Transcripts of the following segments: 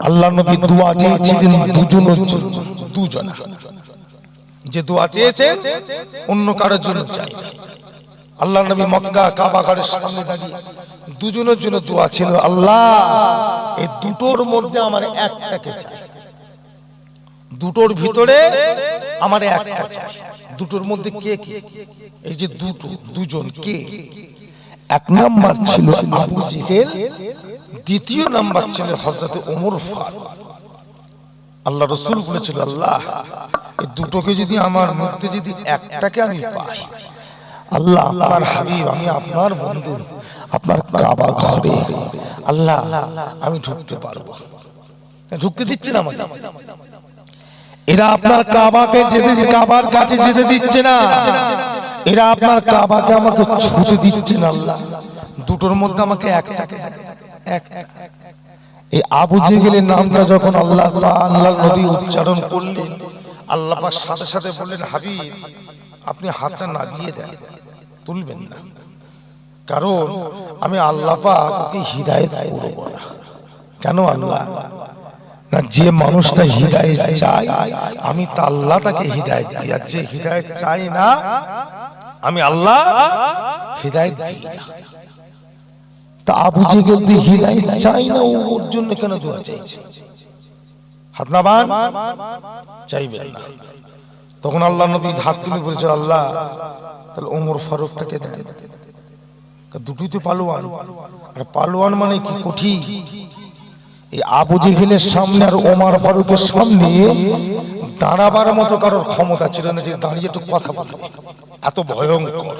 আল্লাহ নবী দোয়া চেয়েছিলেন দুজনের জন্য, দুজন যে দোয়া চেয়েছে অন্য কারোর জন্য চাই না। আল্লাহ নবী মক্কা কাবা ঘরের সামনে দাঁড়িয়ে দুজনের জন্য দোয়া ছিল, আল্লাহ এই দুটোর মধ্যে আমার একটাকে চাই, দুটোর ভিতরে আমার একটা চাই। দুটোর মধ্যে কে কে? এই যে দুটো, দুজন কে? এক নাম্বার ছিল আবু জেহেল, দ্বিতীয় নাম্বার ছিল হযরত ওমর ফারুক। আল্লাহ রাসূল বলেছিল, আল্লাহ এই দুটোকে যদি আমার মধ্যে যদি একটাকে আমি পাই, আল্লাহ আপনার হাবিব, আমি আপনার বন্ধু, আপনার কাবা ঘরে আল্লাহ আমি ঢুকতে পারবো। ঢুকতে দিচ্ছে না আমাকে, এরা আপনার কাবাকে যেতে, কাবার কাছে যেতে দিচ্ছে না, এরা আপনার কাবাকে আমাকে ছুঁতে দিচ্ছে না। আল্লাহ দুটোর মধ্যে আমাকে একটাকে দেন, একটা। এই আবু জেহেলের নামটা যখন আল্লাহ নবী উচ্চারণ করলেন, আল্লাহ পাক সাথে সাথে বললেন, হাবিব আপনি হাতটা নামিয়ে দেন, তুলবেন না, কারণ আমি আল্লাহ পাক ওকে হিদায়াত করব না। কেন? আল্লাহ না, যে মানুষটা হিদায়াত চায় আমি তা আল্লাহ তাকে হিদায়াত দিই, আর যে হিদায়াত চাই না আমি আল্লাহ হিদায়াত দিই না। তা আবু জেহেল তো হিদায়াত চাই না, ওর জন্য কেন দোয়া চাইছে? হাত নামান, চাইবেন না। তখন আল্লাহ নবী হাত তুলে বলেছে, আল্লাহ তাহলে ওমর ফারুকটাকে দেন, দুটোই তো পালোয়ান, আর পালোয়ান মানে কি কঠিন। এই আবু জেহেলের সামনে আর ওমর ফারুকের সামনে দাঁড়াবার মতো কারোর ক্ষমতা ছিল না যে দাঁড়িয়ে একটু কথা বলবে। এত ভয়ঙ্কর,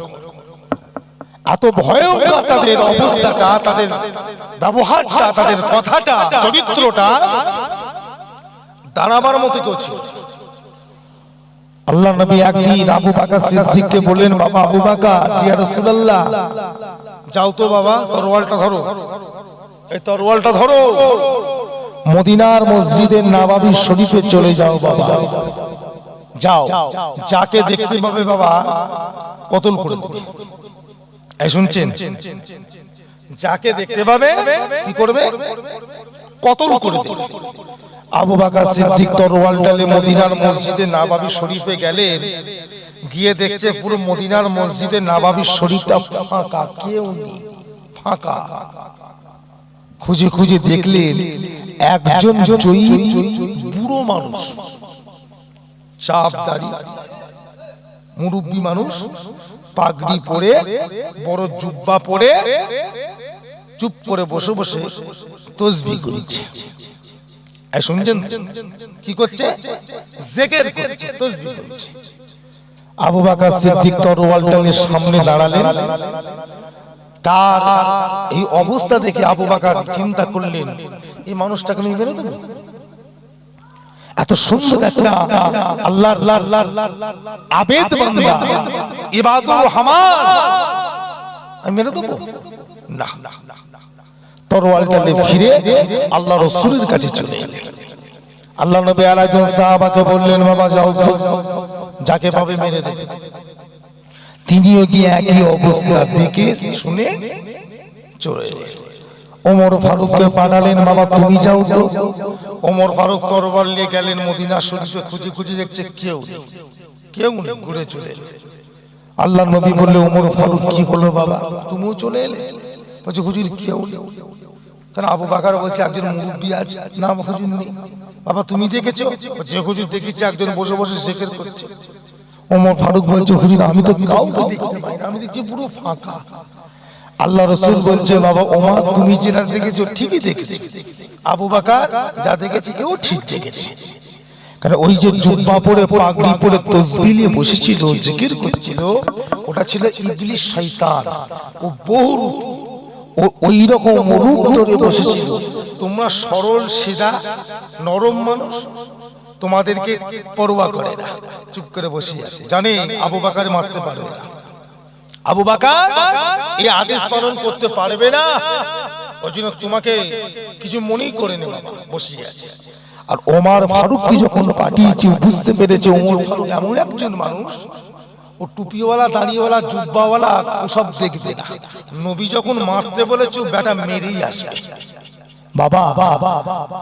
এত ভয়ঙ্কর তাদের অবস্থাটা, তাদের ব্যবহারটা, তাদের কথাটা, চরিত্রটা, দাঁড়াবার মতো কেউ ছিল। আল্লাহ নবী একদিন আবু বকর সিদ্দিককে বললেন, বাবা আবু বকর, ইয়া রাসূলুল্লাহ যাও তো বাবা, তরোয়ালটা ধরো, এই তরোয়ালটা ধরো, মদিনার মসজিদের নববী শরীফে চলে যাও বাবা, যাও, যাকে দেখতে পাবে বাবা কতল করে দেবে। এই শুনছেন? যাকে দেখতে পাবে কি করবে? কতল করে দেবে। আবু বকর সিদ্দিক তরোয়ালটা নিয়ে মদিনার মসজিদে নববী শরীফে গেলেন, গিয়ে দেখছে পুরো মদিনার মসজিদে নববী শরীফটা ফাঁকা, কেউ নেই, ফাঁকা। খুঁজে খুঁজে দেখলেন একজন বুড়ো মানুষ, চাপ দাড়ি, মুরব্বী মানুষ, পাগড়ি পরে, বড় জুব্বা পরে, চুপ করে বসে বসে তাসবিহ করছে। শুনছেন কি করছে? জিকির করছে, তাসবিহ করছে। আবু বকর সিদ্দিক তরোয়ালটা নিয়ে সামনে দাঁড়ালেন। তার এই অবস্থা দেখে আবু বকর চিন্তা করলেন, এই মানুষটাকে আমি মেরে দেব? এত সুন্দর একটা আল্লাহর আবেদ বান্দা, ইবাদুর রহমান, আমি মেরে দেব না। তরোয়ালটা নিয়ে ফিরে আল্লাহ রাসূলের কাছে চলে এলেন। আল্লাহ নবী আলাইহিস সাহাবাকে বললেন, বাবা যাও তো, যাকে পাবে মেরে দেবে। তিনিও গিয়ে একই অবস্থা দেখে শুনে চলে এলেন। ওমর ফারুককে পাঠালেন, বাবা তুমি যাও তো। ওমর ফারুক তরবাল নিয়ে গেলেন মদিনা শরীফে, খুঁজে খুঁজে দেখছে কেউ নেই, কেউ নেই, ঘুরে চলে এলেন। আল্লাহ নবী বললেন, ওমর ফারুক কি হলো বাবা, তুমিও চলে এলে? বলছে হুজুর কেউ নেই। কারণ আবু বকর বলছে একজন মুরব্বী আছে, না হুজুর নেই। বাবা তুমি দেখেছো? যে হুজুর দেখেছি একজন বসে বসে জিকির করছে। ওমর ফারুক বলছে, হুজুর আমি তো কাউকে দেখতে পাই না, আমি দেখছি পুরো ফাঁকা। আল্লাহ রাসূল বলছে, বাবা ওমর তুমি যেটা দেখেছো ঠিকই দেখেছো, আবু বকর যা দেখেছে এও ঠিক দেখেছে। কারণ ওই যে জুব্বা পরে, পাগড়ি পরে, তাসবিহ নিয়ে বসেছিল, জিকির করছিল, ওটা ছিল ইবলিস, শয়তান। ও বহু ওই রকম রূপ ধরে বসেছিল। তোমরা সরল সিধা নরম মানুষ, তোমাদেরকে পরোয়া করে না, চুপ করে বসে আছে, জানে আবু বকর মারতে পারবে না, আবু বকর এই আদেশ পালন করতে পারবে না, ওই জন্য তোমাকে কিছু মনেই করে নে, বাবা বসে আছে। আর ওমর ফারুককে যখন পাঠিয়েছে, বুঝতে পেরেছে ওমর ফারুক এমন একজন মানুষ, ও টুপিওয়ালা, দাড়িওয়ালা, জুব্বাওয়ালা ওসব দেখবে না। নবী যখন মারতে বলেছে বেটা মেরেই আসবে, বাবা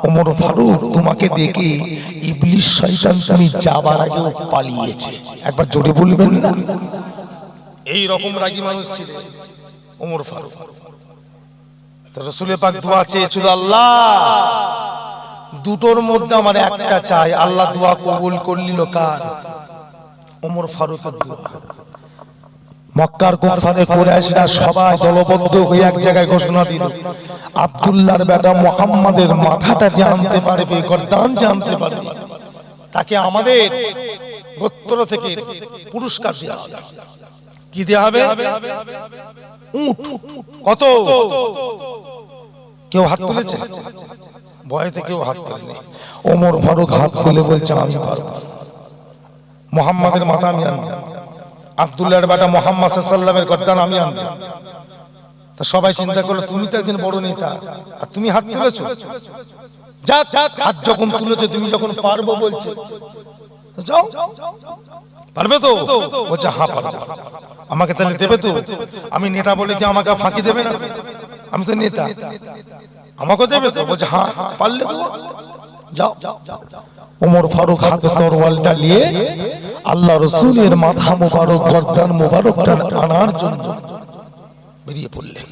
ওমর ফারুক তোমাকে দেখে ইবলিস শয়তান তুমি যাবার আগে পালিয়েছে, একবার জোরে বলবেন না? এই রকম রাগী মানুষ ছিল ওমর ফারুক। তো রাসূল পাক দোয়া চেয়েছিল, আল্লাহ দুটোর মধ্যে আমার একটা চাই। আল্লাহ দোয়া কবুল করলিল কার? ওমর ফারুকের দোয়া। মক্কার কুফারে কুরাইশরা সবাই দলবদ্ধ হয়ে এক জায়গায় ঘোষণা দিল, আব্দুল্লাহর বেটা মুহাম্মাদের মাথাটা জানতে পারবে, গর্দান জানতে পারবে, তাকে আমাদের গোত্র থেকে পুরস্কার দেওয়া হবে। কি দেওয়া হবে? উট। কত? কেউ হাত তুলেছে? ভয়েতে কেউ হাত তোলেনি। ওমর ফারুক হাত তুলে বলছে, আমি পারবো, মুহাম্মাদের মাথা আমি আনবো, আব্দুল্লাহর বেটা মুহাম্মদ সাল্লাল্লাহু আলাইহি ওয়াসাল্লামের গর্দান আমি আনবো। তো সবাই চিন্তা করলো, তুমি তো একজন বড় নেতা আর তুমি হাত তুলেছো, যা হাত যখন তুলেছো, তুমি যখন পারবো বলছো, যাও, পারবে তো? বলছে হ্যাঁ পারবো। আমাকে তাহলে দেবে তো? আমি নেতা বলে কি আমাকে ফাঁকি দেবে না? আমি তো নেতা, আমাকে দেবে তো? বলছে হ্যাঁ, পারলে তো যাও। ওমর ফারুক হাতে তরোয়ালটা নিয়ে আল্লাহ রাসূলের মাথা মোবারক, গর্দান মোবারকটা আনার জন্য বেরিয়ে পড়লেন।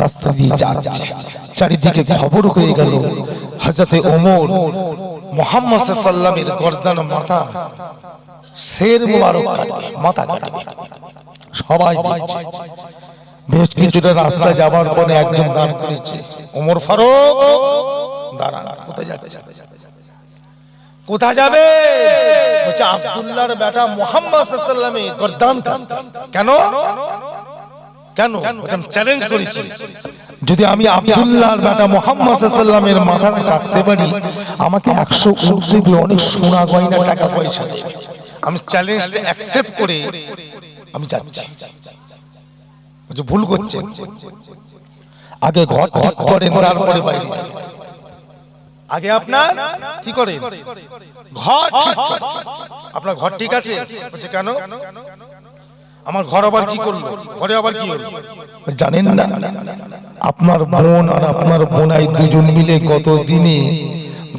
রাস্তা দিয়ে যাচ্ছে, চারিদিকে খবর হয়ে গেল হযরতে ওমর মুহাম্মদ সাল্লাল্লাহু আলাইহি ওয়াসাল্লামের গর্দান মাথা শের মোবারক কাটবে, মাথা কাটবে। সবাই দেখছে। বেশ কিছুটা রাস্তা যাবার পরে একজন দাঁড় করেছে, ওমর ফারুক দাঁড়ান, কোথায় যাচ্ছে? কোথায় যাবে? বলছে আব্দুল্লাহর বেটা মুহাম্মদ সাল্লাল্লাহু আলাইহি ওয়াসাল্লামের গর্দান কাটতে। কেন? কেন? বলছে আমি চ্যালেঞ্জ করেছি, যদি আমি আব্দুল্লাহর বেটা মুহাম্মদ সাল্লাল্লাহু আলাইহি ওয়াসাল্লামের মাথাটা কাটতে পারি, আমাকে 100 উট দেবে, অনেক সোনা গয়না টাকা পয়সা দেবে। আমি চ্যালেঞ্জটা অ্যাকসেপ্ট করে আমি যাচ্ছি। বলছে ভুল করছেন, আগে ঘর ঠিক করেন, তারপরে বাইরে যাবেন। আগে আপনার কি করেন? ঘর ঠিক করেন। আপনার ঘর ঠিক আছে? বলছে কেন? আমার ঘর আবার কি করলো? ঘরে আবার কি হলো? জানেন না, আপনার বোন আর আপনার বোনাই দুজন মিলে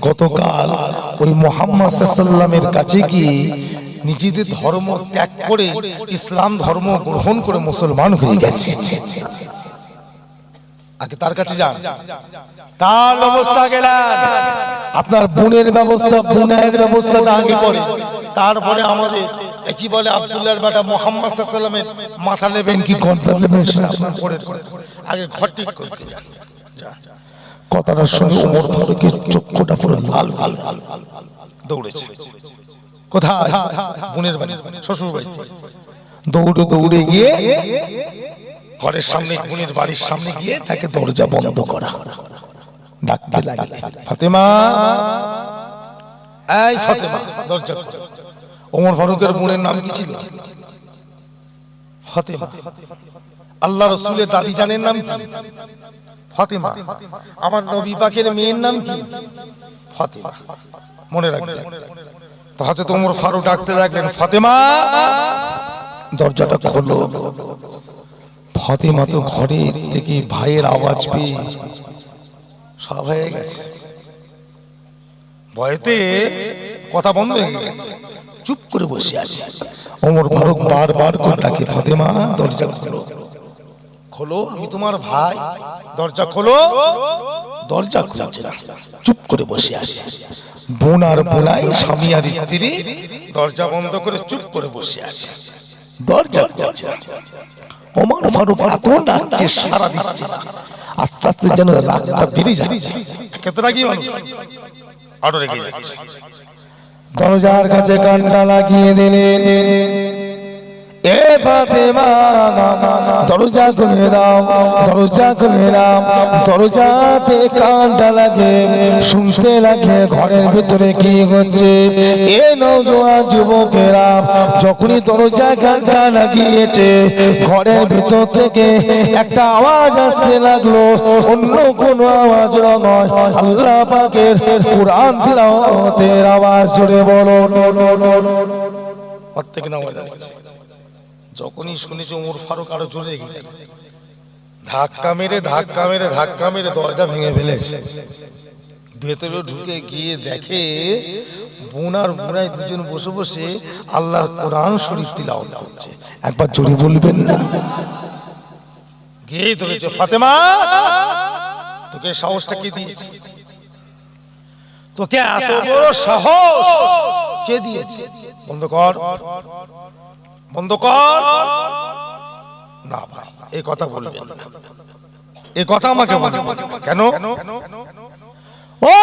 গতকাল ওই মুহাম্মদ সাল্লাল্লাহু আলাইহি ওয়াসাল্লামের কাছে গিয়ে নিজেদের ধর্ম ত্যাগ করে ইসলাম ধর্ম গ্রহণ করে মুসলমান হয়ে গেছে। আগে তার কাছে যান, তার ব্যবস্থা গেলেন। আপনার বোনের ব্যবস্থা, বোনের ব্যবস্থাটা আগে করে, তারপরে আমাদের কি বলে আব্দুল্লাহর বেটা মুহাম্মদ সাল্লাল্লাহু আলাইহি ওয়াসাল্লামের মাথা নেবেন কি গর্দান নেবেন সেটা আপনার পরে আগে ঘর ঠিক করে যান। কথাটা শুনে ওমর ফারুকের চক্ষুটা পুরো লাল লাল দৌড়েছে। কোথায়? বোনের বাড়ি, শ্বশুর বাড়িতে। দৌড়ে দৌড়ে গিয়ে ঘরের সামনে, বোনের বাড়ির সামনে গিয়ে তাকে দরজা বন্ধ করা, ডাকতে লাগলে, ফাতেমা, এই ফাতেমা, দরজা খোলো। ওমর ফারুকের বোনের নাম কি ছিল? ফাতেমা। আল্লাহ রাসূলের দাদি জানেন নাম কি? ফাতেমা। আমার নবী পাকের মেয়ের নাম কি? ফাতেমা। মনে রাখবেন। তো হযরত ওমর ফারুক ডাকতে লাগলেন, ফাতেমা, দরজাটা খোলো। ফাতেমা তো ঘরে থেকে ভাইয়ের আওয়াজ পেয়ে সব হয়ে গেছে, ভয়তে কথা বন্ধ হয়ে গেছে, চুপ করে বসে আছে। ওমর ফারুক বারবার করে ডাকে, ফাতেমা দরজা খোলো, খোলো, আমি তোমার ভাই, দরজা খোলো। দরজা খুলছে না, চুপ করে বসে আছে। বোন আর বোনাই, স্বামী আর স্ত্রী দরজা বন্ধ করে চুপ করে বসে আছে, দরজা খুলছে না। ওমর ফারুক এত ডাকছে, সাড়া দিচ্ছে না। আস্তে আস্তে যেন রাগটা বেড়ে যাচ্ছে। কত রাগী মানুষ, আরো রেগে যাচ্ছে। দরজার কাছে কানটা লাগিয়ে দিলেন, এ ফাতেমা দরজা খুলে দাও, দরজা খুলে দাও। দরজাতে কানটা লাগে, শুনতে লাগে ঘরের ভিতরে কি হচ্ছে। এ নওজোয়ান যুবকেরা যখনই দরজায় কানটা লাগিয়েছে, ঘরের ভিতর থেকে একটা আওয়াজ আসতে লাগলো, অন্য কোনো আওয়াজ নয়, আল্লাহ পাকের কুরআন তিলাওয়াতের আওয়াজ। জোরে বলো, প্রত্যেক আওয়াজ আসছে। যখনই শুনেছে ওমর ফারুক আরো জোরে রেগে গেল। ধাক্কা মেরে দরজা ভেঙে ফেলেছে। ভেতরে ঢুকে গিয়ে দেখে বোন আর বোনাই দুজন বসে বসে আল্লাহর কোরআন শরীফ তিলাওয়াত করছে। একবার জোরে বলবেন না? গিয়ে ধরেছে, ফাতেমা তোকে সাহসটা কে দিয়েছে? তোকে এত বড় সাহস কে দিয়েছে? বন্ধ কর। না ভাই, এই কথা বলবেন না, এই কথা আমাকে বলবেন কেন? ও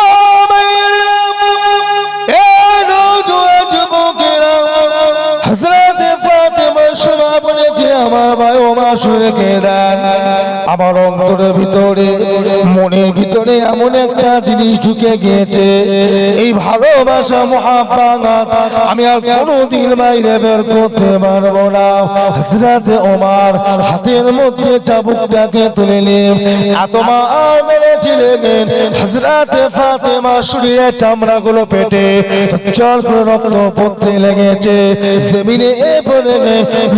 হযরত ফাতেমা শোভা বলেছে, আমার ভাই ও মা শুনে দেন, আমার অন্তরের ভিতরে মনের ভিতরে এমন একটা জিনিস ঢুকে গিয়েছে, এই ভালোবাসা মুহাব্বত আমি আর কোনোদিন বাইরে বের করতে পারবো না। হযরত ওমর হাতের মধ্যে চাবুকটাকে তুলে নিয়ে এত মার মেরেছিলেন, হযরত ফাতেমা শরীরের চামড়াগুলো পেটে চল করে রক্ত পড়তে লেগেছে। জমিনে পড়ে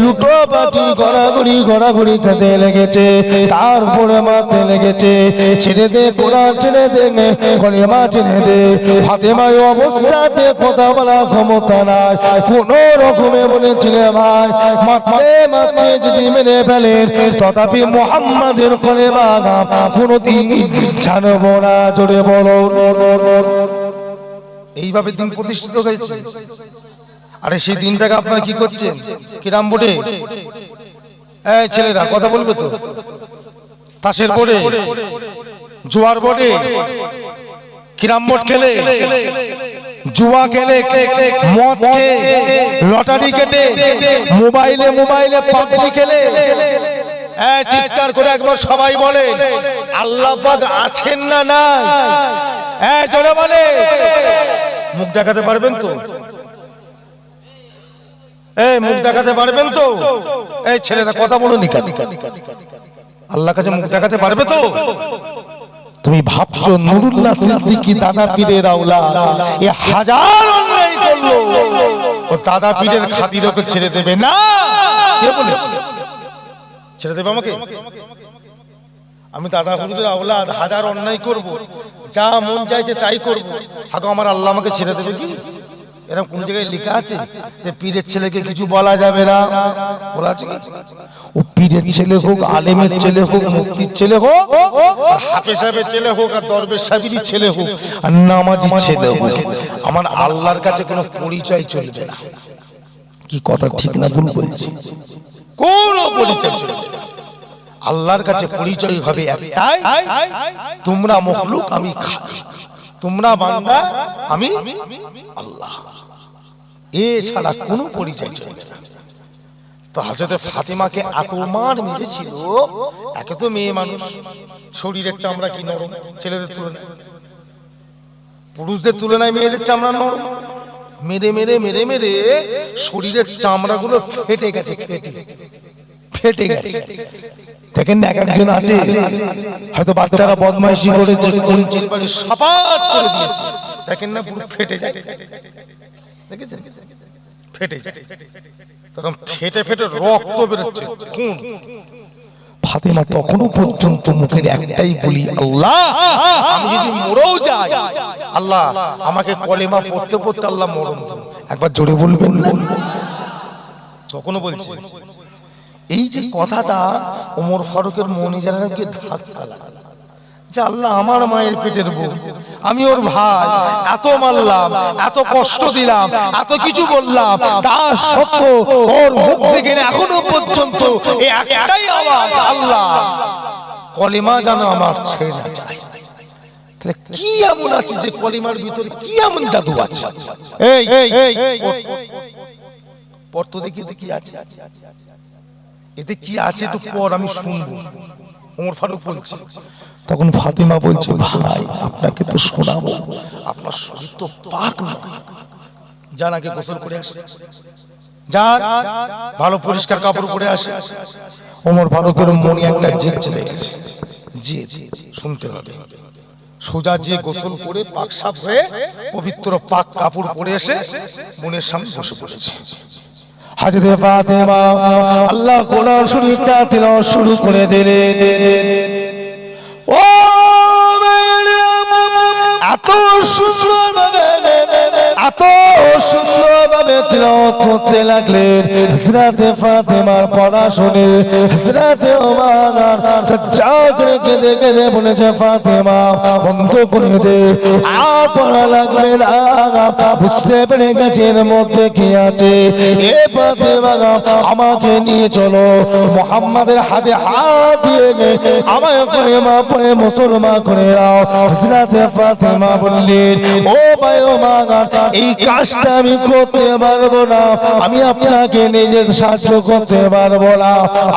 লুটো পাটি গড়াগড়ি খেতে লেগেছে, তারপরে মারতে লেগেছে। ছেড়ে দে কোরআন, ছেড়ে দে কলেমা, ছেড়ে দে। ফাতেমা এই অবস্থাতে কথা বলার ক্ষমতা নাই, কোন রকমে বলেছিলে ভাই মারতে যদি মেরে ফেলেন তথাপি মুহাম্মাদের কলেমা কোনদিন ছাড়বো না। জোরে বলো। এইভাবে দিন প্রতিষ্ঠিত হয়েছে। আরে সেই দিনটাকে আপনারা কি করছেন? কিরাম বোর্ডে এই ছেলেরা কথা বলবে তো? তাসের বোর্ডে, জুয়ার বোর্ডে, কিরাম বোর্ড খেলে, জুয়া খেলে, মদ খেয়ে, লটারি কেটে, মোবাইলে পাবজি খেলে, চিৎকার করে একবার সবাই বলে আল্লাহ পাক আছেন না নাই? জোরে বলে। মুখ দেখাতে পারবেন তো? মুখ দেখাতে পারবেন তো? এই ছেলেরা কথা বলুন, আল্লাহর কাছে মুখ দেখাতে পারবে তো? তুমি ভাবছো নুরুল্লাহ সিদ্দিকী দাদা পীরের আওলাদ, এ হাজার অন্যায় করলো, ও দাদা পীরের খাতিরে ওকে ছেড়ে দেবে না? কে বলেছে ছেড়ে দেবে আমাকে? আমি দাদা হুজুরের আওলাদ, হাজার অন্যায় করব, যা মন চাইছে তাই করব, হাগো আমার আল্লাহ আমাকে ছেড়ে দেবে কি? এরকম কোন জায়গায় লেখা আছে যে পীরের ছেলেকে কিছু বলা যাবে না? বলা আছে? ও পীরের ছেলে হোক, আলেমের ছেলে হোক, মুফতির ছেলে হোক, হাফেজ সাহেবের ছেলে হোক, আর দরবেশ সাহেবের ছেলে হোক, আর নামাজি ছেলে হোক, আমার আল্লাহর কাছে কোনো পরিচয় চলবে না। কি কথা ঠিক না ভুল বলছি? কোনো পরিচয় চলবে না। আল্লাহর কাছে পরিচয় হবে একটাই, তোমরা মখলুক, আমি খালিক, তোমরা বান্দা, আমি আল্লাহ। এ ছাড়া কোনো পরিচয় চলবে না। তো হযরত ফাতেমাকে এত মার মেরেছিল, একে তো মেয়ে মানুষ, শরীরের চামড়া কি নরম, ছেলেদের তুলনায়, পুরুষদের তুলনায় মেয়েদের চামড়া নরম। মেরে মেরে মেরে মেরে শরীরের চামড়াগুলো ফেটে গেছে, ফেটে গেছে। দেখেন না, একজন আছে হয়তো বাচ্চারা বদমাইশি করেছে, কঞ্চির বাড়ি সাপাট করে দিয়েছে, দেখেন না পুরো ফেটে যায়, দেখেছেন? ফেটে যায়, তখন ফেটে ফেটে রক্ত বেরোচ্ছে, খুন। ফাতেমা তখনও পর্যন্ত মুখের একটাই বলি, আল্লাহ আমি যদি মরেও যাই, আল্লাহ আমাকে কলেমা পড়তে পড়তে আল্লাহ মরণ দাও। একবার জোরে বলবেন না? তখনও বলছে। এই যে কথাটা ওমর ফারুকের মনে যারা গিয়ে ধাক্কা লাগলো, যে আল্লাহ আমার মায়ের পেটের বউ, আমি ওর ভাই, এত মারলাম, এত কষ্ট দিলাম, এত কিছু বললাম, তার সত্ত্বেও ওর মুখ থেকে এখনো পর্যন্ত এই একটাই আওয়াজ, আল্লাহ কলেমা যেন আমার ছেড়ে না যায়। তাহলে কি এমন আছে যে কলেমার ভিতরে কি এমন জাদু আছে? এই পড়তো দেখি কি আছে, এতে কি আছে একটু পর আমি শুনবো। ওমর ফারুক বলছে, তখন ফাতেমা বলছে, ভাই আপনাকে তো শোনাবো, আপনার শরীর তো পাক না, যান আগে গোসল করে আসে, যান ভালো পরিষ্কার কাপড় পরে আসে। ওমর ফারুকের মনে একটা জেদ চলে গেছে, জেদ শুনতে হবে। সোজা যে গোসল করে পাক সাফ হয়ে পবিত্র পাক কাপড় পরে এসে বোনের সামনে বসে পড়েছে। হযরত ফাতেমা আল্লাহ কোরআন শরীফটা তেলাওয়াত শুরু করে দিলেন। ও এত সুন্দরভাবে তিলাওয়াত করতে লাগলেন। হযরত ফাতেমার পড়া শুনে হযরত ওমর চকচক করে কেঁদে কেঁদে বলেছে, ফাতেমা বন্ধ করে দে, আর পড়া লাগবে না, বুঝতে পেরে গেছে এর মধ্যে কি আছে। এ ফাতেমা আমাকে নিয়ে চলো, মুহাম্মাদের হাতে হাত দিয়ে আমায় কলেমা পড়ে মুসলমান করে দাও। হযরত ফাতেমা বললেন, ও ভাই ওমর, এই কাজটা আমি করতে পারবো না, আমি আপনাকে নিজের সাহায্য করতে পারবো না।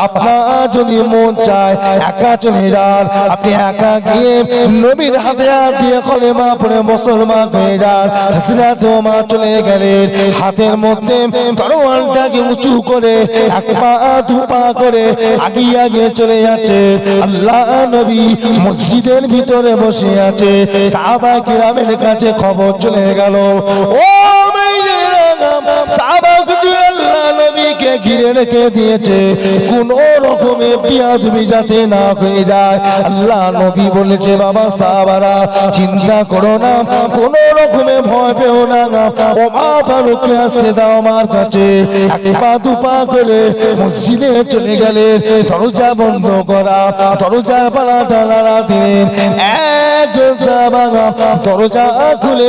আপনার যদি মন চায় একা চলে যান, আপনি একা গিয়ে নবীর হাতে হাত দিয়ে কলেমা পড়ে মুসলমান হয়ে যান। হযরত ওমর চলে গেলেন, হাতের মধ্যে তরোয়ালটাকে উঁচু করে এক পা দু পা করে আগিয়ে আগিয়ে চলে যাচ্ছে। আল্লাহ নবী মসজিদের ভিতরে বসে আছে, সাহাবা কিরামের কাছে খবর চলে গেল। ও নবীকে ঘিরে রেখে দিয়েছে, কোন রকমে বিয়াদবি যাতে না হয়ে যায়। আল্লাহ নবী বলেছে, বাবা সাহাবারা চিন্তা করো না, কোন রকমে ভয় পেও না, ওমর ফারুককে আসতে দাও আমার কাছে। এক পা দু পা করে মসজিদে চলে গেলেন, দরজা বন্ধ করা, দরজার পালাটা নাড়া দিলেন। একজন সাহাবা দরজা খুলে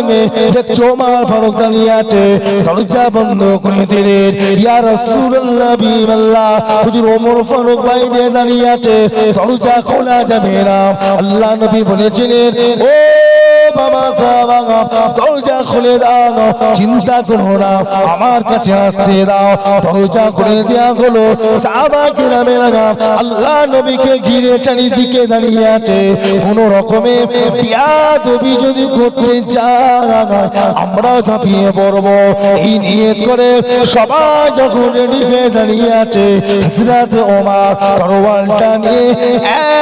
দেখছো ওমর ফারুক দাঁড়িয়ে আছে, দরজা বন্ধ করে দিলেন। ইয়া রাসূলুল্লাহ বিল্লাহ, হুজুর ওমর ফারুক বাইরে দাঁড়িয়ে আছে, দরজা খোলা যাবে না। আল্লাহ নবী বলেছিলেন, ও বাবা সাহাবা দরজা খুলে দাও, চিন্তা করো না, আমার কাছে আসতে দাও। দরজা খুলে দেয়া হলো। সাহাবা কিরামেরা আল্লাহ নবীকে ঘিরে চারিদিকে দাঁড়িয়ে আছে। কোন রকমে বিয়াদবি যদি করতে চায় আমরা ঝাঁপিয়ে পড়বো, এই নিয়ত করে সবাই যখন রেডি হয়ে দাঁড়িয়ে আছে, হযরত ওমর তরোয়ালটা নিয়ে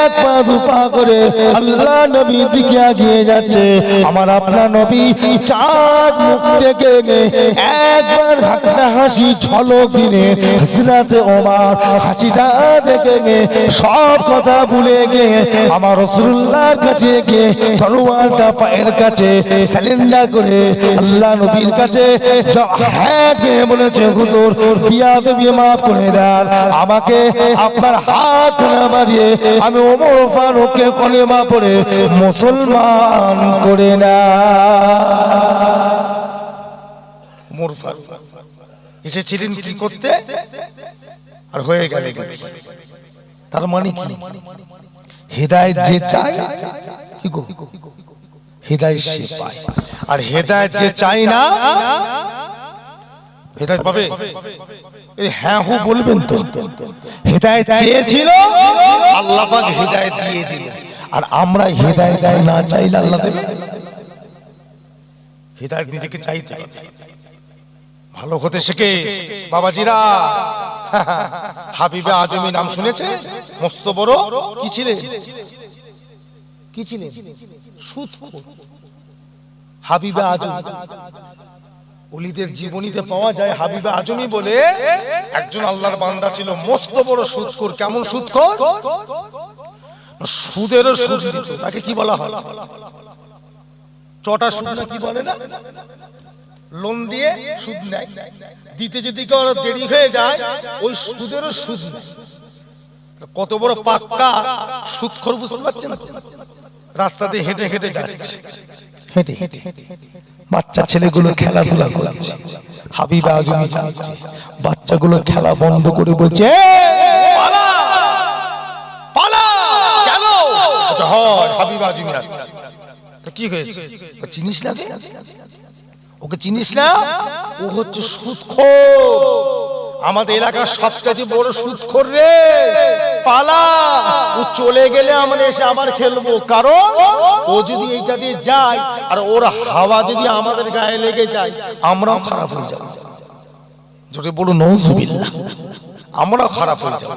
এক পা দু পা করে আল্লাহ নবীর দিকে এগিয়ে যাচ্ছে। আমার আপনার নবী চাঁদ মুখ থেকে একবার একটা হাসি ঝলক দিলে হযরত ওমর হাসিটা দেখে সব কথা ভুলে গিয়ে আমার রাসূলুল্লাহর কাছে গিয়ে তরোয়ালটা পায়ের কাছে সারেন্ডার করে আল্লাহ নবীর কাছে হাত দিয়ে বলেছে, হুজুর বিয়াদবি মাফ করে দেন, আমাকে আপনার হাত না বাড়িয়ে আমি ওমর ফারুককে কলেমা পড়ে মুসলমান করে না। ওমর ফারুক এসেছিলেন কি করতে, আর হয়ে গেল। তার মানে কি, হেদায়েত যে চায় কি গো, হেদায়েত সে পায়, আর হেদায়েত যে চায় না হেদায়েত পাবে? হ্যাঁ হু বলবেন তো। হেদায়েত চেয়েছিল, আল্লাহ পাক হেদায়েত দিয়ে দিলেন, আর আমরা হেদায়েত না চাইলে আল্লাহ দেবে? হেদায়েত নিজেকে চাইতে হবে, ভালো হতে শেখে বাবাজিরা। হাবিবে আজমি নাম শুনেছে? মস্ত বড় কি ছিলেন, কি ছিলেন? সুদখোর। হাবিবে আজমি ওলিদের জীবনীতে পাওয়া যায়, হাবিবে আজমি বলে একজন আল্লাহর বান্দা ছিল, মস্ত বড় সুদখোর। কেমন সুদখোর? সুদেরও সুদ দিত। তাকে কি বলা হয়? চটা সুদ কি বলে না? লোন দিয়ে সুদ নেয়, দিতে যদি কেউ দেরি হয়ে যায় ওই সুদেরও সুদ নেয়। কত বড় পাক্কা সুদখোর বুঝতে পারছেন? রাস্তা দিয়ে হেঁটে হেঁটে যাচ্ছে, হেঁটে হেঁটে বাচ্চা ছেলেগুলো খেলাধুলা করছে, হাবিবে আজমি যাচ্ছে, বাচ্চাগুলো খেলা বন্ধ করে বলছে, পালা পালা। কেন? হয় হাবিবে আজমি আসছে। তো কি হয়েছে? চিনিস না ওকে? চিনিস না? ও হচ্ছে সুদখোর, আমাদের এলাকার সবচেয়ে বড় সুদখোর রে। পালা, ও চলে গেলে আমরা এসে আবার খেলবো। কারণ ও যদি এইটা দিয়ে যায় আর ওর হাওয়া যদি আমাদের গায়ে লেগে যায় আমরাও খারাপ হয়ে যাব। জোরে বলুন নাউজুবিল্লাহ, আমরাও খারাপ হয়ে যাব।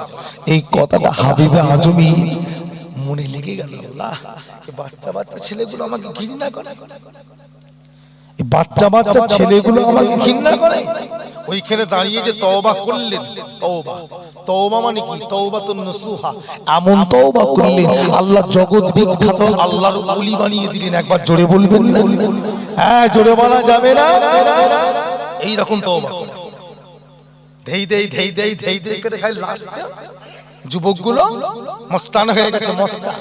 এই কথাটা হাবিবে আজমি মনে লেগে গেল। আল্লাহ, বাচ্চা বাচ্চা ছেলেগুলো আমাকে ঘৃণা করে, বাচ্চা বাচ্চা ছেলেগুলো আমাকে ঘৃণা করে, ওইখানে দাঁড়িয়ে যে তওবা করলেন, তওবা তওবা মানে কি? তওবাতুন নসুহা, এমন তওবা করলেন আল্লাহ জগৎ বিখ্যাত আল্লাহর ওলি বানিয়ে দিলেন। একবার জোরে বলবেন না? হ্যাঁ, জোরে বলা যাবে না? এই রকম তওবা ধেই দেই ধেই দেই ধেই দেই করে খাই লাস্টে যুবকগুলো মস্তান হয়ে গেছে, মস্তান।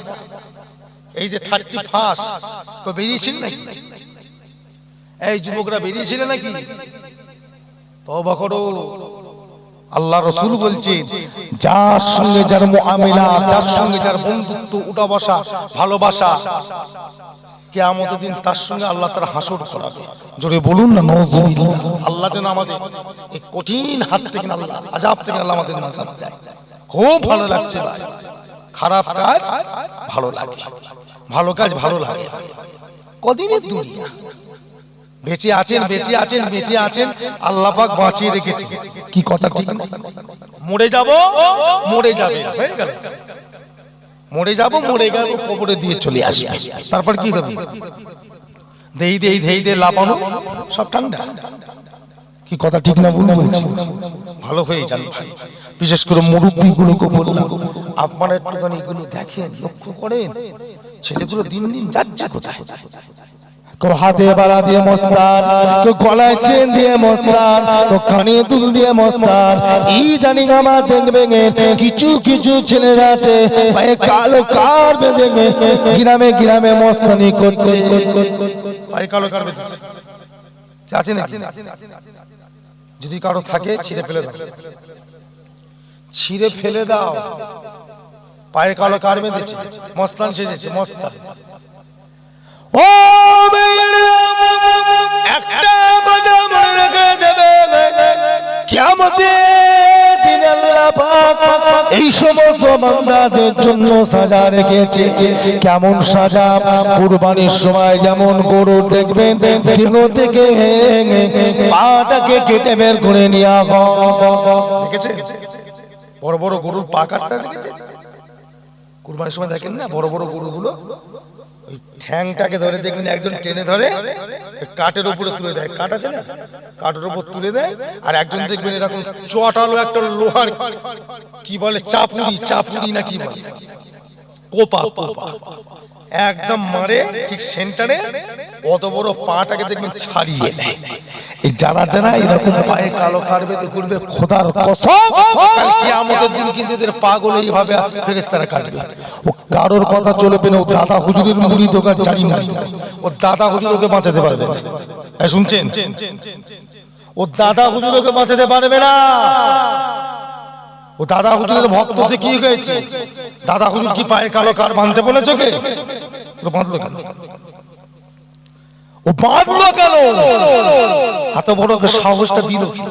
এই যে 31 কো বেরিয়েছিল নাকি? এই যুবকরা বেরিয়েছিল নাকি? তওবা করো। আল্লাহ রাসূল বলছেন, যার সঙ্গে যার মুআমিলা, যার সঙ্গে যার বন্ধুত্ব, উঠা বসা, ভালোবাসা, কিয়ামতের দিন তার সঙ্গে আল্লাহ তাআলা হাসর করাবে। জোরে বলুন না নাউযুবিল্লাহ। আল্লাহ যেন আমাদের এই কঠিন হাত থেকে, আল্লাহ আযাব থেকে আল্লাহ আমাদের নাজাত দেয়। খুব ভালো লাগছে ভাই, খারাপ কাজ ভালো লাগে, ভালো কাজ ভালো লাগে। কদিনের দুনিয়া, বেঁচে আছেন বেঁচে আছেন বেঁচে আছেন, আল্লাহ পাক বাঁচিয়ে রেখেছে। কি কথা ঠিক না? মরে যাব, মরে যাবে, হয়ে গেল। মরে যাব, মরে গেল, কবরে দিয়ে চলে আসবে। তারপর কি হবে? দেই দেই দেই দেই লাপানো, সব ঠান্ডা। কি কথা ঠিক না ভুল বলছি? ভালো হয়ে যান ভাই। বিশেষ করে মুরব্বী গুলোকে বললাম, আপনারা একটুখানি এগুলো দেখেন, লক্ষ্য করেন, ছেলেগুলো দিন দিন যাচ্ছে কোথায়। কেউ হাতে বাড়া দিয়ে মস্তান, কেউ গলায় চেন দিয়ে মস্তান, কেউ কানে দুল দিয়ে মস্তান। ইদানিং আমার দেখবেন কিছু কিছু ছেলেরা আছে পায়ে কালো কার বেঁধে গ্রামে গ্রামে মস্তানি করছে। পায়ে কালো কার বেঁধেছে আছে নাকি? যদি কারো থাকে ছিঁড়ে ফেলে দাও, ছিঁড়ে ফেলে দাও। পায়ে কালো কার বেঁধেছে, মস্তান সেজেছে, মস্তান। ও একটা কথা মনে রেখে দেবে, কিয়ামতের দিন আল্লাহ পাক এই সমস্ত বান্দাদের জন্য সাজা রেখেছে। কেমন সাজা? কুরবানির সময় যেমন গরু দেখবেন দেহ থেকে পাটাকে কেটে বের করে নেওয়া হয়, দেখেছে? বড় বড় গরুর পা কাটতে দেখেছে? কুরবানির সময় দেখেন না, বড় বড় গরুগুলো ওই ঠ্যাংটাকে ধরে দেখবেন একজন টেনে ধরে কাঠের উপরে তুলে দেয়, কাঠ আছে না, কাঠের উপর তুলে দেয়। আর একজন দেখবেন এরকম চটালো একটা লোহার কি বলে, চাপুরি, চাপুরি না কি বলে, কোপা, কোপা একদম মারে ঠিক সেন্টারে, অত বড় পাটাকে দেখবেন ছাড়িয়ে দেয়। এই যারা যারা এরকম পায়ে কালো কার বেঁধে করবে, খোদার কসম কাল কিয়ামতের দিন কিন্তু এদের পাগল এইভাবে ফেরেশতারা কাটবে। ও কারোর কথা চলবে না, ও দাদা হুজুরের মুড়ি দোকান জানি না, ও দাদা হুজুর ওকে বাঁচাতে পারবে না। শুনছেন? ও দাদা হুজুর ওকে বাঁচাতে পারবে না। ও দাদা হুজুরের ভক্ত যে কি হয়েছে? দাদা হুজুর কি পায়ে কালো কার বাঁধতে বলেছে ওকে? তো বাঁধলো কেন? ও বাঁধলো কেন? এত বড় সাহসটা দিল কি?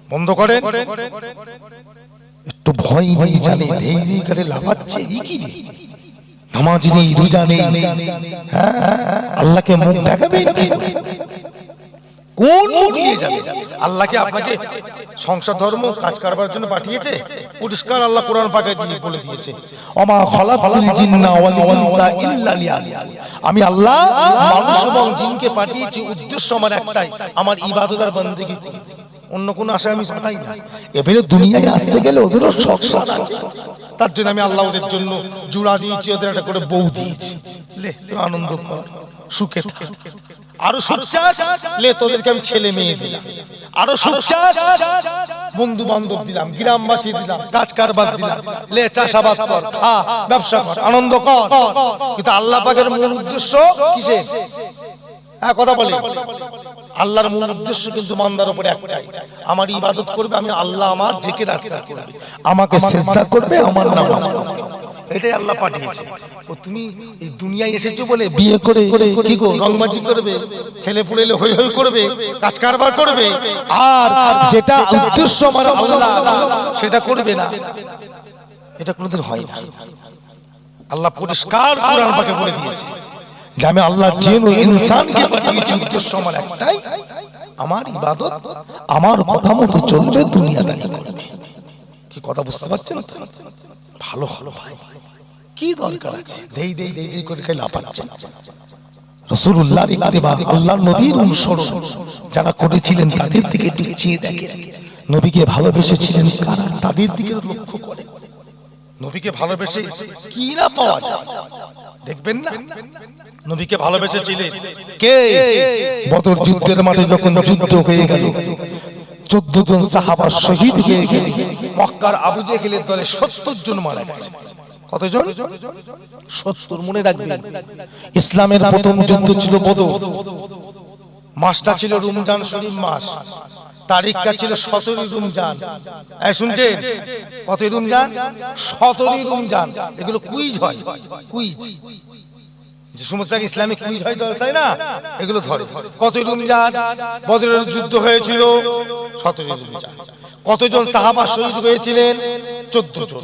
বন্ধ করেন, একটু ভয় নেই, জানে এই করে লাফাচ্ছে, এই কি রে? নামাজি নেই, রোজা নেই, হ্যাঁ আল্লাহকে মুখ দেখাবে কি? কোন মুখ নিয়ে যাবে? আল্লাহকে আপনাকে সংসার ধর্ম কাজ করবার জন্য পাঠিয়েছে, পরিষ্কার আল্লাহ কোরআন পাকে দিয়ে বলে দিয়েছে, ওমা খালাকাতুল জিন্না ওয়াল ইনসা ইল্লা লিয়াবুদুন। আমি আল্লাহ মানুষ এবং জিনকে পাঠিয়েছি উদ্দেশ্য আমার একটাই, আমার ইবাদত আর বন্দেগী। অন্য কোন আশা আমি পাঠাই না। এবারে দুনিয়ায় আসতে গেলে ওদেরও শখ শখ আছে, তার জন্য আমি আল্লাহ ওদের জন্য জোড়া দিয়েছি, ওদের একটা করে বউ দিয়েছি। লে তুই আনন্দ কর, সুখে থাক। আরো সুচাস লে, তোদেরকে আমি ছেলে মেয়ে দিলাম, আরো সুচাস বন্ধু বান্ধব দিলাম, গ্রামবাসী দিলাম, কাজ কারবার দিলাম, লে চাষাবাদ কর, খা, ব্যবসা কর, আনন্দ কর। কিন্তু আল্লাহ পাকের মূল উদ্দেশ্য কিসের? হ্যাঁ কথা বলে, আল্লাহর মূল উদ্দেশ্য কিন্তু বান্দার উপরে একটাই, আমার ইবাদত করবে, আমি আল্লাহ আমার ঢেকে রাখতে করবে, আমাকে সিজদা করবে, আমার নামাজ পড়বে। এটাই আল্লাহ পাঠিয়েছে। ও তুমি এই দুনিয়ায় এসেছো বলে বিয়ে করে কি গো রংবাজি করবে, ছেলে পুলেলে হই হই করবে, কাজ কারবার করবে, আর যেটা উদ্দেশ্য আমার আল্লাহ সেটা করবে না, এটা কোনোদিন হয় না। আল্লাহ পরিষ্কার কোরআন পাকে বলে দিয়েছে যে আমি আল্লাহ জিন ও ইনসানকে পাঠিয়েছি, উদ্দেশ্য আমার একটাই, আমার ইবাদত, আমার কথা মতো চলবে, দুনিয়াদারি করবে। কি কথা বুঝতে পারছেন? ভালো ভালো ভাই, কি দরকার আছে দেই দেই দেই দেই করে খাই লাফাচ্ছেন? রাসূলুল্লাহর ইত্তেবা, আল্লাহর নবীর অনুসরণ যারা করেছিলেন তাদের দিকে একটু চেয়ে দেখেন। নবীকে ভালোবেসেছিলেন কারা, তাদের দিকে লক্ষ্য করে। নবীকে ভালোবেসে কি না পাওয়া যায় দেখবেন না। নবীকে ভালোবেসেছিলেন কে? বদর যুদ্ধের মাঠে যখন যুদ্ধ হয়ে গেল, 14 জন সাহাবা শহীদ হয়ে গেল। মক্কার আবু জেহেলের দলে 70 জন মারা গেছে। কতজন? 70। মনে রাখবেন, ইসলামের প্রথম যুদ্ধ ছিল বদর। মাসটা ছিল রমজান শরীফ মাস, তারিখটা ছিল 17 রমজান। শুনছেন? কত রমজান? 17 রমজান। এগুলো কুইজ হয়, কুইজ যে সমস্ত ইসলামিক কুইজ হয় তাই না, এগুলো ধরে। কত রমজান বদরের যুদ্ধ হয়েছিল? 17 রমজান। কতজন সাহাবা শহীদ হয়েছিলেন? 14 জন।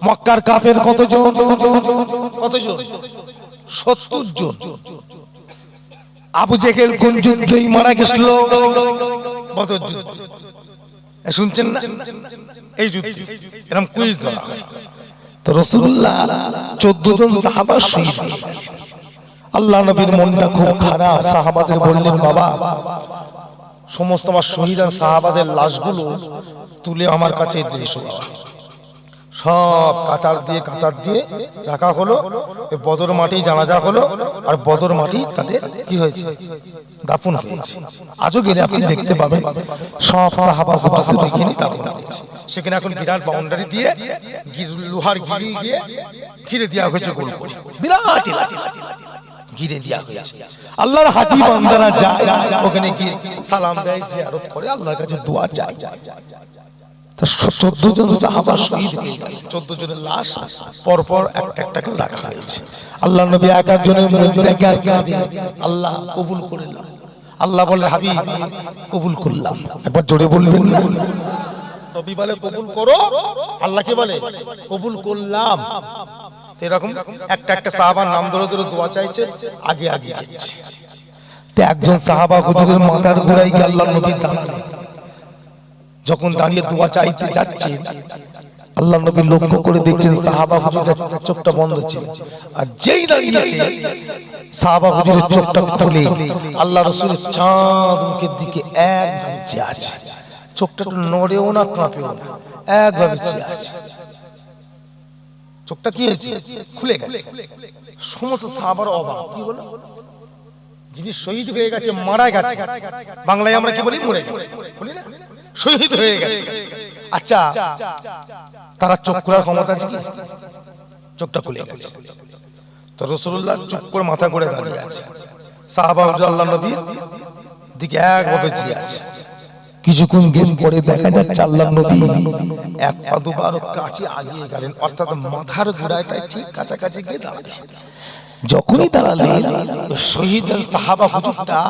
মক্কার কাফের কতজন? কতজন? 70 জন। আবু জেহেল কোন যুদ্ধে মারা গেছিল? বদর যুদ্ধ। শুনছেন না? এই যুদ্ধ এরকম কুইজ ধরা হয়। তো রাসূলুল্লাহ 14 জন সাহাবা শহীদ। আল্লাহ নবীর মনটা খুব খারাপ। সাহাবাদের বললেন, বাবা সমস্ত আমার শহীদ আর সাহাবাদের লাশগুলো তুলে আমার কাছে এসো। সব কাতার দিয়ে রাখা হলো। বদর মাটি জানাজা হলো, আর বদর মাটি তাদের কি হয়েছে? দাফন হয়েছে। আজও গেলে আপনি দেখতে পাবেন সব সাহাবা হুজুরদের এখানে দাফন হয়েছে। সেখানে এখন বিরাট বাউন্ডারি দিয়ে লোহার ঘিরে দিয়ে ঘিরে দেওয়া হয়েছে, গোল করে বিরাট ঘিরে দেওয়া হয়েছে। আল্লাহর হাজি বান্দারা যায় ওখানে গিয়ে সালাম দেয়, জিয়ারত করে, আল্লাহর কাছে দোয়া চায়। 14 জন সাহাবা শহীদ হয়ে গেল। 14 জনের লাশ পরপর একটা করে রাখা হয়েছে। আল্লাহ নবী এক একজনের মুখ দেখে আর কাঁদে, আল্লাহ কবুল করে নাও। আল্লাহ বলে, হাবিব কবুল করলাম। একবার জোরে বলবেন না? নবী বলে কবুল করো, আল্লাহকে বলে কবুল করলাম। এরকম একটা সাহাবার নাম ধরে ধরে দোয়া চাইছে, আগে আগে যাচ্ছে। একজন সাহাবা হুজুরের মাথার ঘোড়ায় গিয়ে আল্লাহ নবী দাঁড়ালেন। যখন দাঁড়িয়ে দোয়া চাইতে যাচ্ছে, আল্লাহ নবী লক্ষ্য করে দেখছেন সাহাবা হুজুরের চোখটা বন্ধ ছিল। আর যেই দাঁড়িয়েছে সাহাবা হুজুরের চোখটা খুলে আল্লাহ রাসূলের চাঁদ মুখের দিকে একভাবে চেয়ে আছে। চোখটা নড়েও না, কাঁপেও না, একভাবে চেয়ে আছে। চোখটা কি হয়েছে? খুলে গেছে। সমস্ত সাহাবার অবাক। কি বলে? যিনি শহীদ হয়ে গেছে, মারা গেছে, বাংলায় আমরা কি বলি? মরে গেছে বলি না, শহীদ হয়ে গেছে। আচ্ছা, তারা চোখ খোলার ক্ষমতা আছে কি? চোখটা খুলে গেছে। তো রাসূলুল্লাহ চুপ করে মাথা করে দাঁড়িয়ে আছে। সাহাবা হুজুর আল্লাহ নবীর দিকে একভাবে চেয়ে আছে। কিছুক্ষণ পরে দেখা যাচ্ছে আল্লাহ নবী এক পা দুবার কাছে আগিয়ে গেলেন, অর্থাৎ মাথার গোড়াটা ঠিক কাছাকাছি গিয়ে দাঁড়ালেন। যখনই দাঁড়ালেন, শহীদ সাহাবা হুজুরটা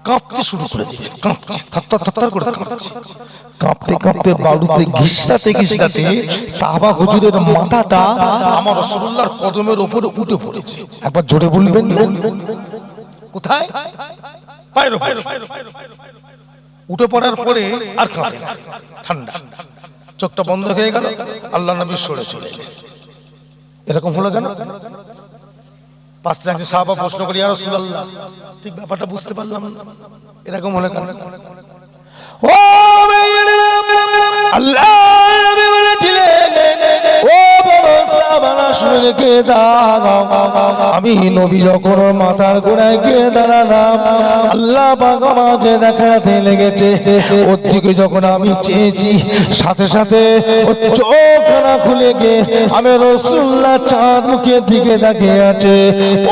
কাঁপতে শুরু করে দিলেন। কাঁপছে, থরথর করে কাঁপছে। কাঁপতে কাঁপতে বাড়ুতে ঘিসরাতে ঘিসরাতে সাহাবা হুজুরের মাথাটা আমার রাসূলুল্লাহর কদমের উপরে উঠে পড়েছে। একবার জোরে বলবেন না? কোথায়? পায়ের উপরে উঠে পড়ার পরে আর কাঁপে না, ঠান্ডা। চোখটা বন্ধ হয়ে গেল। আল্লাহ নবী সরে চলে গেলেন। এরকম হলো কেন? পাঁচ থেকে সাহাবা প্রশ্ন করি, ইয়া রাসূলুল্লাহ ঠিক ব্যাপারটা বুঝতে পারলাম না, এরকম হলো কেন? ও আল্লাহ নবী বলেছিলেন, ও বড় সাহাবারা শুনে রেখে দাও, আমি নবী যখন মাথার গোড়ায় গিয়ে দাঁড়ালাম, আল্লাহ পাক আমাকে দেখাতে লেগেছে। ওর দিকে যখন আমি চেয়েছি, সাথে সাথে ও চোখখানা খুলে গিয়ে আমি রাসূলুল্লাহ চাঁদ মুখের দিকে তাকিয়ে আছে।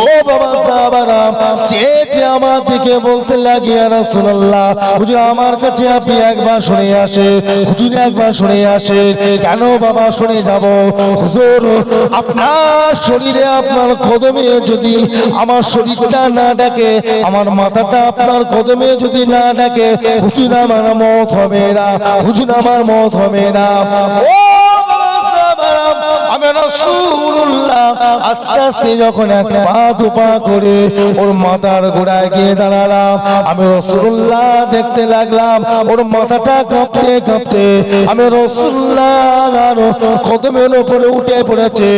ও বাবা সাহাবারা চেয়েছে আমার দিকে, বলতে লাগে, ইয়া রাসূলুল্লাহ হুজুর আমার কাছে আপনি একবার শুনে আসে, হুজুর একবার শুনে আসে। কেন বাবা শুনে যাব? হুজুর আপনার শরীরে, আপনার কদমে যদি আমার শরীরটা না ডাকে, আমার মাথাটা আপনার কদমে যদি না ডাকে, হুজুর আমার মওত হবে না, হুজুর আমার মওত হবে না। ও আমি আমি রাসূলুল্লাহ আস্তে আস্তে যখন এক পা দুপা করে ওর মাথার গোড়ায় গিয়ে দাঁড়ালাম, আমি রাসূলুল্লাহ দেখতে লাগলাম ওর মাথাটা কাঁপতে কাঁপতে আমি রাসূলুল্লাহ কদমের উপরে উঠে পড়েছে।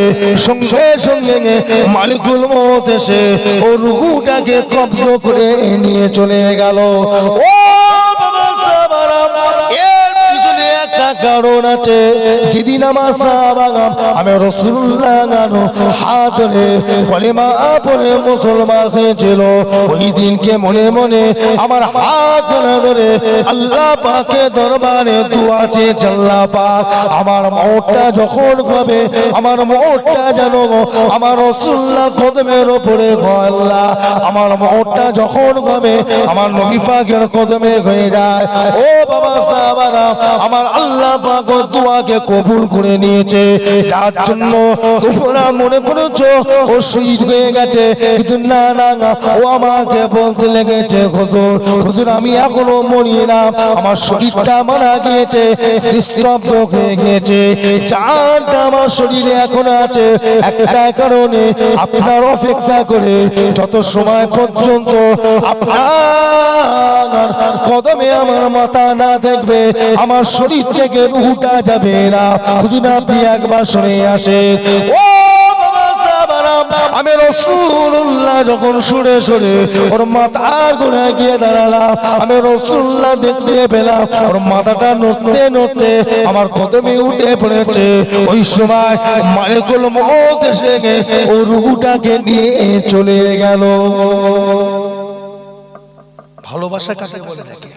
সঙ্গে সঙ্গে মালিকুল মউত এসে ওর রূহটাকে কবজ করে নিয়ে চলে গেল। ও বাবা সাহাবারা, এর পিছনে একটা কারণ আছে। যেদিন আমার সাহাবারা আমি রাসূলুল্লাহ হাত ধরে কলেমা পড়ে মুসলমান হয়েছিল, ওই দিনকে মনে মনে আমার হাত ধরে আল্লাহ পাকের দরবারে দোয়া চেয়েছি, আল্লাহ পাক আমার মওতটা যখন হবে, আমার মওতটা যেন আমার রাসূলুল্লাহ কদমের উপরে হয়। আল্লাহ আমার মওতটা যখন হবে আমার নবী পাকের কদমে হয়ে যায়। ও বাবা সাহাবারা, আমার আল্লাহ পাক দোয়াকে কবুল করে নিয়েছে, যার জন্য তোমরা মনে করেছো ও শহীদ হয়ে গেছে, কিন্তু না না না, ও আমাকে বলতে লেগেছে হুজুর হুজুর আমি এখনো মরি না, আমার শরীরটা মারা গিয়েছে, স্তব্ধ হয়ে গিয়েছে, জানটা আমার শরীরে এখন আছে একটা কারণে, আপনার অপেক্ষা করে যত সময় পর্যন্ত আপনার কদমে আমার মাথা না দেখবে আমার শরীর থেকে রূহটা যাবে না। হুজুর আপনি একবার শুনে আসেন। ও বাবা সাহাবারা, আমি রাসূলুল্লাহ যখন সুরে সুরে ওর মাথার গোড়ায় গিয়ে দাঁড়ালাম, আমি রাসূলুল্লাহ দেখতে পেলাম ওর মাথাটা নড়তে নড়তে আমার কদমে উঠে পড়েছে। ওই সময় মালিকুল মউত এসে ও রূহটাকে নিয়ে চলে গেল। ভালোবাসা কাকে বলে দেখে?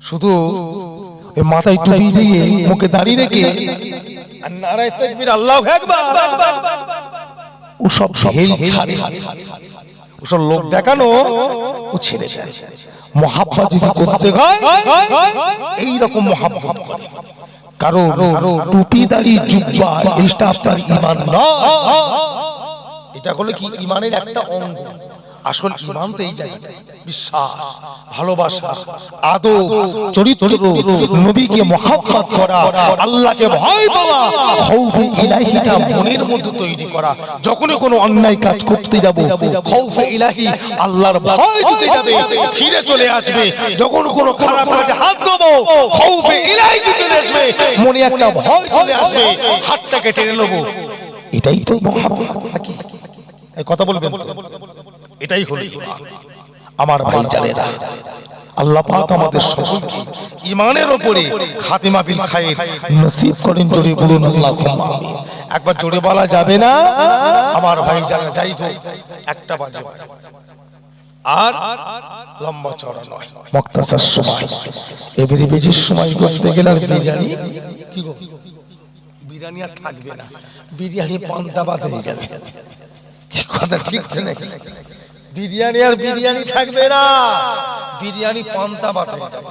শুধু মাথায় টুপি দিয়ে মুখে দাঁড়িয়ে রেখে আর নারায়ে তাকবীর আল্লাহু আকবার, ও সব হেল ছাড়ে, ও সব লোক দেখানো ও ছেড়ে দেয়। মহাব্বত যদি করতে হয় এই রকম মহাব্বত করে। কারণ টুপি দাড়ি জুব্বা এটা আপনার ঈমান না, এটা হলো কি ঈমানের একটা অঙ্গ। আসল ঈমান তো এই জায়গায় বিশ্বাস, ভালোবাসা, আদব, চরিত্র, নবীকে মহব্বত করা, আল্লাহকে ভয় পাওয়া, খাউফে ইলাহিটা মনের মধ্যে তৈরি করা। যখনই কোনো অন্যায় কাজ করতে যাব খাউফে ইলাহি আল্লাহর ভয় দিতে যাবে, ফিরে চলে আসবে। যখন কোনো খারাপ কাজে হাত দেবো খাউফে ইলাহি দিতে আসবে, মনে একটা ভয় চলে আসবে, হাতটাকে টেনে নেব। এটাই তো মহব্বত নাকি? এই কথা বলবেন তো? এটাই হলো ঈমান। আমার ভাইজানেরা, আল্লাহ পাক আমাদের সকলকে ঈমানের উপরে খাতিমা বিল খায়র নসিব করেন। জোরে বলুন আল্লাহুম্মা আমিন। একবার জোরে বলা যাবে না? আমার ভাইজানেরা, যাই হোক একটা বাজে আর লম্বা চড়া নয়, মুক্তাসার সময়, এবারে বেশি সময় করতে গেলে আর বিরিয়ানি কি গো, বিরিয়ানি আর থাকবে না, বিরিয়ানি পান্তাবাদ হয়ে যাবে। কথা ঠিক নাকি? বিরিয়ানি আর বিরিয়ানি থাকবে না, বিরিয়ানি পান্তা ভাত হয়ে যাবে।